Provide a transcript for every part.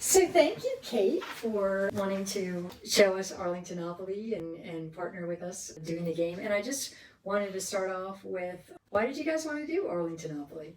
So thank you, Kate, for wanting to show us Arlingtonopoly and partner with us doing the game. And I just wanted to start off with, why did you guys want to do Arlingtonopoly?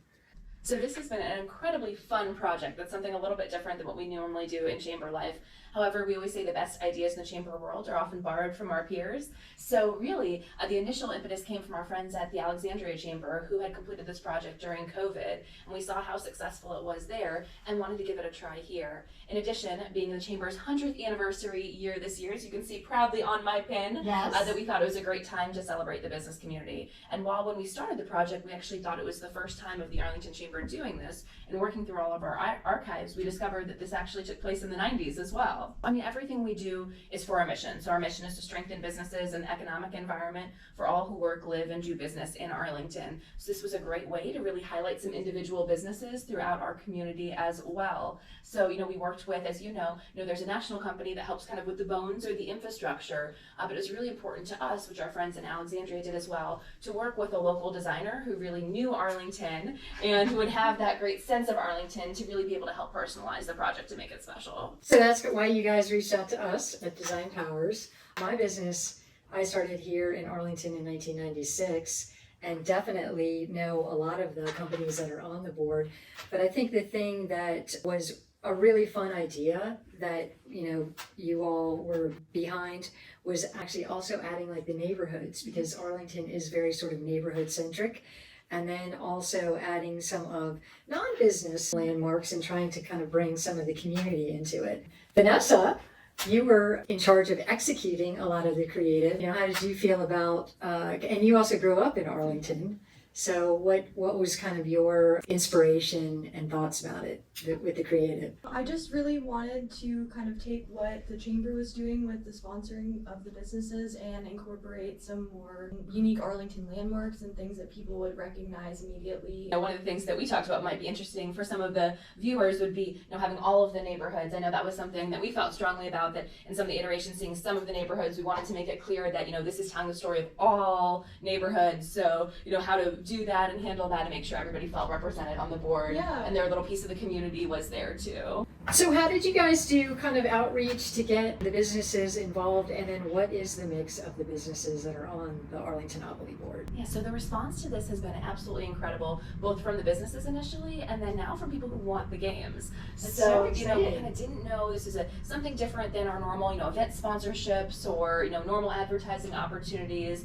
So this has been an incredibly fun project. That's something a little bit different than what we normally do in chamber life. However, we always say the best ideas in the chamber world are often borrowed from our peers. So really, the initial impetus came from our friends at the Alexandria Chamber who had completed this project during COVID, and we saw how successful it was there and wanted to give it a try here. In addition, being the chamber's 100th anniversary year this year, as you can see proudly on my pin, Yes. that we thought it was a great time to celebrate the business community. And while when we started the project, we actually thought it was the first time of the Arlington Chamber doing this, and working through all of our archives, we discovered that this actually took place in the 90s as well. I mean, everything we do is for our mission. So our mission is to strengthen businesses and economic environment for all who work, live, and do business in Arlington. So this was a great way to really highlight some individual businesses throughout our community as well. So, we worked with, as you know, there's a national company that helps kind of with the bones or the infrastructure, but it was really important to us, which our friends in Alexandria did as well, to work with a local designer who really knew Arlington and who would have that great sense of Arlington to really be able to help personalize the project to make it special. So that's why you guys reached out to us at Design Powers. My business, I started here in Arlington in 1996 and definitely know a lot of the companies that are on the board. But I think the thing that was a really fun idea that you all were behind was actually also adding like the neighborhoods, because Arlington is very sort of neighborhood centric, and then also adding some of non-business landmarks and trying to kind of bring some of the community into it. Vanessa, you were in charge of executing a lot of the creative. How did you feel about, and you also grew up in Arlington, so what was kind of your inspiration and thoughts about it with the creative? I just really wanted to kind of take what the chamber was doing with the sponsoring of the businesses and incorporate some more unique Arlington landmarks and things that people would recognize immediately. One of the things that we talked about might be interesting for some of the viewers would be having all of the neighborhoods. I know that was something that we felt strongly about, that in some of the iterations, seeing some of the neighborhoods, we wanted to make it clear that this is telling the story of all neighborhoods. So how to do that and handle that and make sure everybody felt represented on the board, and their little piece of the community was there too. So how did you guys do kind of outreach to get the businesses involved, and then what is the mix of the businesses that are on the Arlingtonopoly board? Yeah, so the response to this has been absolutely incredible, both from the businesses initially and then now from people who want the games. So we kind of didn't know this is something different than our normal event sponsorships or normal advertising opportunities.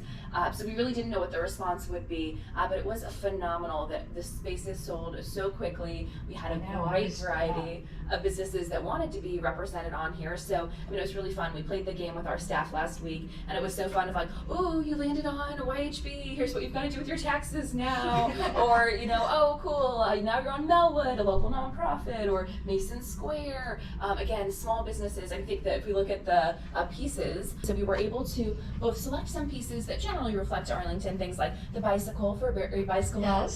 So we really didn't know what the response would be, but it was phenomenal that the spaces sold so quickly. We had a great variety of businesses that wanted to be represented on here. So it was really fun. We played the game with our staff last week, and it was so fun of like, oh, you landed on YHB, here's what you've got to do with your taxes now. Or oh cool, now you're on Melwood, a local nonprofit, or Mason Square. Again, small businesses. I think that if we look at the pieces, so we were able to both select some pieces that generally reflect Arlington, things like the bicycle for a bicycle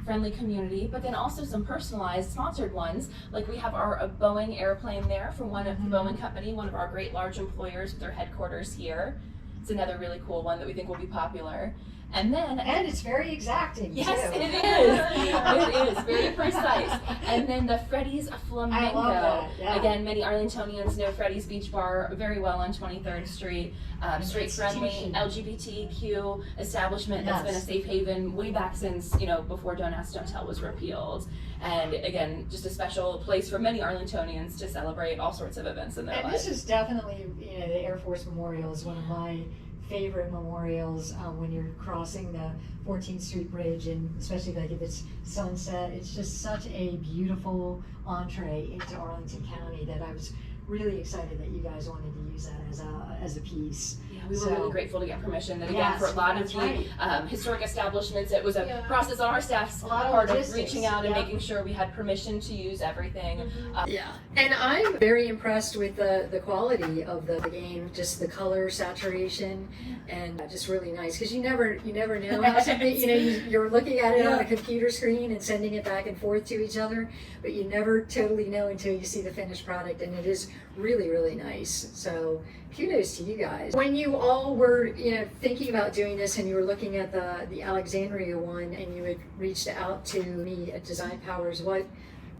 friendly community, but then also some personalized sponsored ones. Like we have our Boeing airplane there from one of the Boeing company, one of our great large employers with their headquarters here. It's another really cool one that we think will be popular. And it's very exacting. Yes, too. it is. It is very precise. And then the Freddy's Flamingo. I love that. Yeah. Again, many Arlingtonians know Freddy's Beach Bar very well on 23rd Street. Straight friendly LGBTQ establishment that's been a safe haven way back since before Don't Ask, Don't Tell was repealed. And again, just a special place for many Arlingtonians to celebrate all sorts of events in their lives. And this is definitely the Air Force Memorial is one of my favorite memorials when you're crossing the 14th Street Bridge, and especially like if it's sunset. It's just such a beautiful entree into Arlington County that I was really excited that you guys wanted to use that as a piece. Yeah, we were really grateful to get permission. And again, for a lot of the historic establishments, it was a process on our staff's part of reaching out and making sure we had permission to use everything. And I'm very impressed with the quality of the game, just the color saturation, and just really nice, because you never know how something, you're looking at it on a computer screen and sending it back and forth to each other, but you never totally know until you see the finished product, and it is really, really nice. So kudos to you guys. When you all were, thinking about doing this, and you were looking at the Alexandria one, and you had reached out to me at Design Powers, what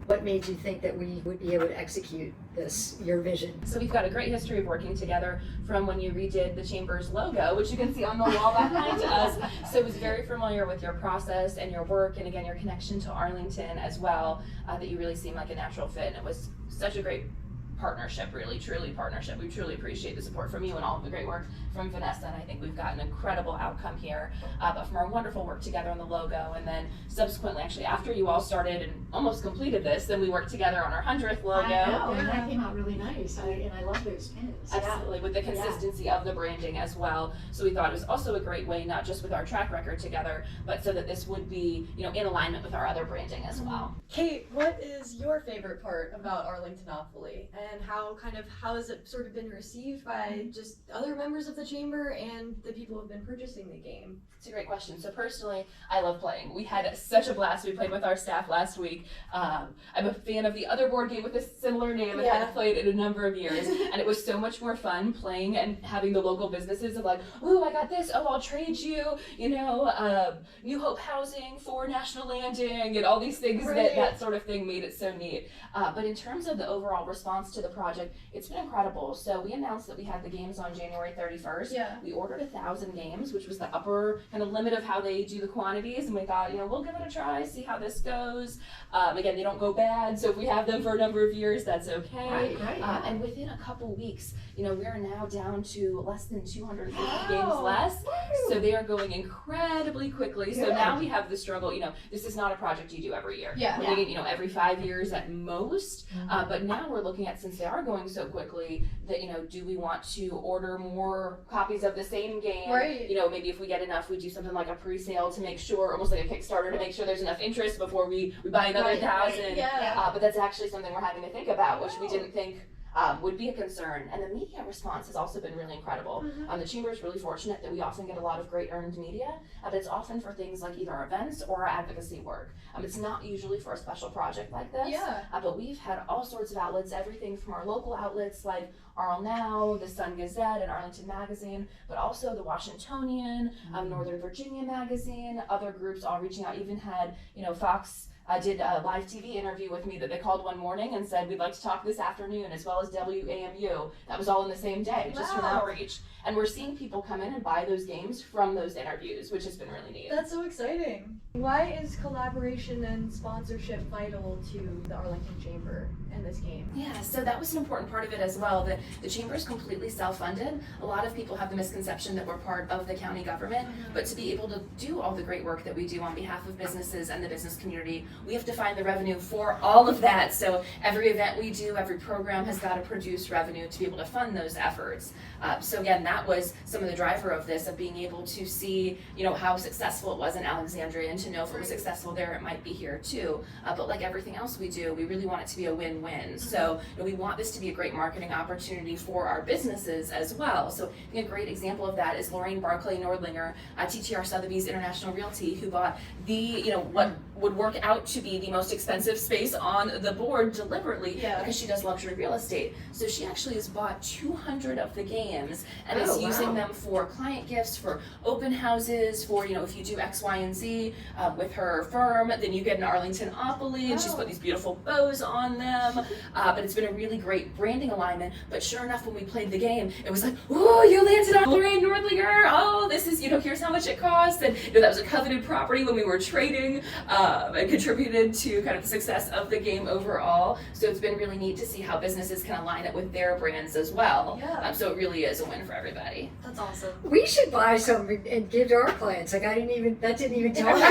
What made you think that we would be able to execute your vision? So we've got a great history of working together from when you redid the Chamber's logo, which you can see on the wall behind us. So I was very familiar with your process and your work, and again, your connection to Arlington as well, that you really seemed like a natural fit. And it was such a great partnership, really, truly partnership. We truly appreciate the support from you and all of the great work from Vanessa, and I think we've got an incredible outcome here. But from our wonderful work together on the logo, and then subsequently, actually, after you all started and almost completed this, then we worked together on our 100th logo. I know, and that came out really nice. And I love those pins. Absolutely, with the consistency of the branding as well. So we thought it was also a great way, not just with our track record together, but so that this would be, in alignment with our other branding as well. Kate, what is your favorite part about Arlingtonopoly, and how has it sort of been received by just other members of the chamber and the people who have been purchasing the game? It's a great question. So personally, I love playing. We had such a blast. We played with our staff last week. I'm a fan of the other board game with a similar name and hadn't played it in a number of years. And it was so much more fun playing and having the local businesses of like, oh, I got this. Oh, I'll trade you, New Hope Housing for National Landing and all these things. Right. That sort of thing made it so neat. But in terms of the overall response to the project, it's been incredible. So we announced that we had the games on January 31st. Yeah. We ordered 1,000 games, which was the upper kind of limit of how they do the quantities, and we thought, we'll give it a try, see how this goes. Again, they don't go bad, so if we have them for a number of years, that's okay. Right, and within a couple weeks, we are now down to less than 250 games less. So they are going incredibly quickly. So now we have the struggle. This is not a project you do every year. We're thinking, every 5 years at most. But now we're looking at, since they are going so quickly, that do we want to order more copies of the same game? Right. Maybe if we get enough, we do something like a pre-sale to make sure, almost like a Kickstarter, to make sure there's enough interest before we buy another 1,000. But that's actually something we're having to think about, which we didn't think would be a concern. And the media response has also been really incredible. The Chamber is really fortunate that we often get a lot of great earned media, but it's often for things like either our events or our advocacy work. It's not usually for a special project like this, but we've had all sorts of outlets, everything from our local outlets like Arl Now, the Sun Gazette, and Arlington Magazine, but also the Washingtonian, Northern Virginia Magazine, other groups all reaching out, even had, Fox did a live TV interview with me that they called one morning and said, we'd like to talk this afternoon, as well as WAMU. That was all in the same day, just from outreach. And we're seeing people come in and buy those games from those interviews, which has been really neat. That's so exciting. Why is collaboration and sponsorship vital to the Arlington Chamber and this game? Yeah, so that was an important part of it as well, that the Chamber is completely self-funded. A lot of people have the misconception that we're part of the county government, but to be able to do all the great work that we do on behalf of businesses and the business community, we have to find the revenue for all of that. So every event we do, every program has got to produce revenue to be able to fund those efforts. So again, that was some of the driver of this, of being able to see, how successful it was in Alexandria, and to know if it was successful there, it might be here too. But like everything else we do, we really want it to be a win-win. So we want this to be a great marketing opportunity for our businesses as well. So I think a great example of that is Lorraine Barclay Nordlinger, TTR Sotheby's International Realty, who bought the, what would work out to be the most expensive space on the board deliberately, because she does luxury real estate. So she actually has bought 200 of the games and is using them for client gifts, for open houses, for, if you do X, Y, and Z with her firm, then you get an Arlingtonopoly, and she's put these beautiful bows on them. But it's been a really great branding alignment. But sure enough, when we played the game, it was like, oh, you landed on Lorraine Nordlinger. Oh, this is, here's how much it cost. And that was a coveted property when we were trading, and contributed to kind of the success of the game overall. So it's been really neat to see how businesses can align it with their brands as well. So it really is a win for everybody. That's awesome. We should buy some and give to our clients. Like that didn't even tell me.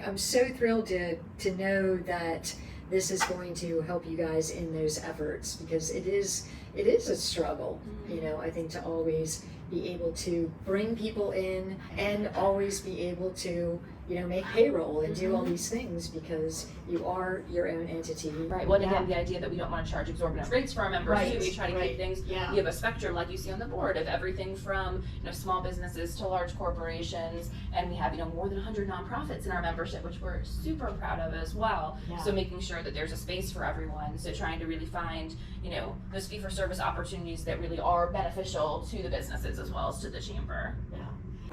I'm so thrilled to know that this is going to help you guys in those efforts, because it is a struggle, I think, to always be able to bring people in and always be able to make payroll and do all these things, because you are your own entity. Right. Well, again, the idea that we don't want to charge exorbitant rates for our members too. We try to keep things. We have a spectrum, like you see on the board, of everything from small businesses to large corporations, and we have more than 100 nonprofits in our membership, which we're super proud of as well. So making sure that there's a space for everyone. So trying to really find those fee-for-service opportunities that really are beneficial to the businesses as well as to the chamber.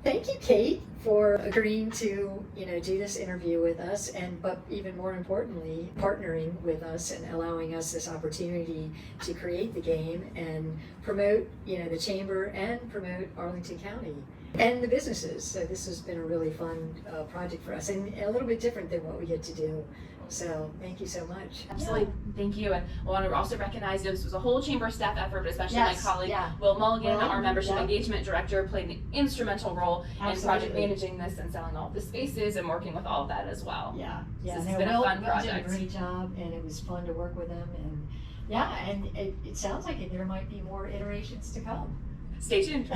Thank you, Kate, for agreeing to, do this interview with us, but even more importantly, partnering with us and allowing us this opportunity to create the game and promote, the chamber and promote Arlington County and the businesses. So this has been a really fun project for us and a little bit different than what we get to do. So thank you so much. Absolutely, thank you. And I want to also recognize this was a whole chamber staff effort, but especially my colleague Will Mulligan, our membership engagement director, played an instrumental role in project managing this and selling all the spaces and working with all of that as well. Yeah, So this has been a fun Will project. did a great job, and it was fun to work with him. And it sounds like there might be more iterations to come. Stay tuned.